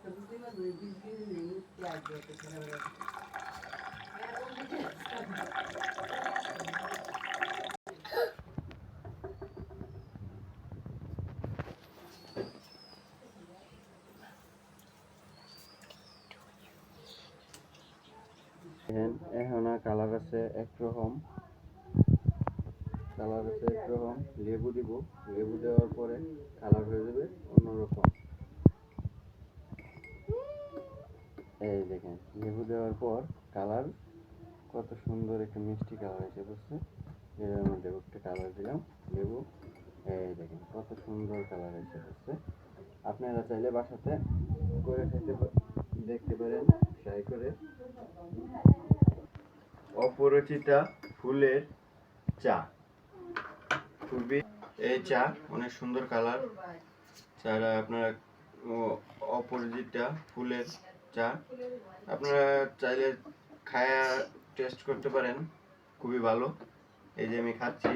এখন কালার আছে একরকম, লেবু দিব, লেবু দেওয়ার পরে কালার হয়ে যাবে অন্যরকম। এই দেখেন লেবু দেওয়ার পর কালার কত সুন্দর একটা মিষ্টি কালার এসে পড়ছে। এর মধ্যে একটা কালার দিলাম লেবু, এই দেখেন কত সুন্দর কালার এসে পড়ছে। আপনারা চাইলে বাসাতে করে দেখতে পারেন, ট্রাই করে। অপরিচিতা ফুলের চা, খুবই এই চা অনেক সুন্দর কালার। চাটা আপনারা অপরিচিতা ফুলের চা আপনারা চাইলে খায়া টেস্ট করতে পারেন, খুবই ভালো। এই যে আমি খাচ্ছি,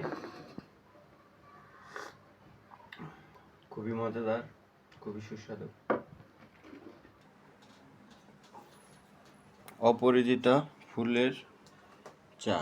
খুবই মজাদার, খুবই সুস্বাদু। অপরিচিতা ফুলের চা।